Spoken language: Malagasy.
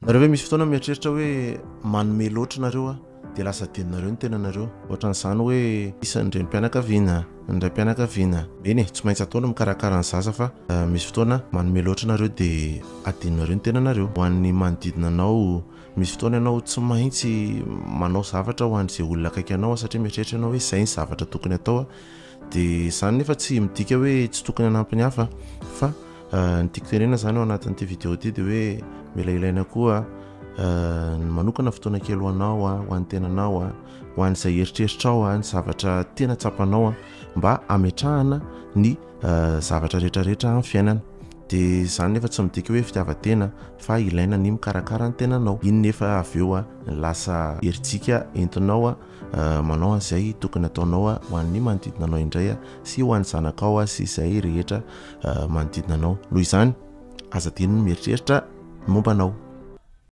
Rehefa misy fotoana mieritreritra hoe manome loatra nareo dia lasa adinonareo ny tenanareo. Ohatra n'izany hoe isan'ireny mpianakaviana, indray mpianakaviana. Eny tsy maintsy ataona mikarakara ny zaza fa misy fotoana manome loatra nareo dia adinonareo ny tenanareo. Ho an'ny manodidina anao, misy fotoana ianao tsy maintsy manao zavatra ho an'izay olona akaiky anao satria mieritreritra ianao hoe izay ny zavatra tokony atao dia izany nefa tsy midika hoe tsy tokony hanampy ny hafa fa ny tiako tenena izany ao anatin'ity vidéo ity dia hoe mila ilaina koa manokana fotoana kely ho anao ho an'ny tenanao ho an'izay eritreritrao ny zavatra tena tsapanao mba ametrahana ny zavatra rehetrarehetra amin'ny fiainana. Dia izany nefa tsy midika hoe fitiavan-tena fa ilaina ny mikarakara ny tenanao. Iny nefa avy eo lasa herintsika entinao manao an'izay tokony ataonao ho an'ny manodidina anao indray sy ho an'ny zanakao sy izay rehetra manodidina anao. Noho izany aza adino ny mieritreritra momba anao.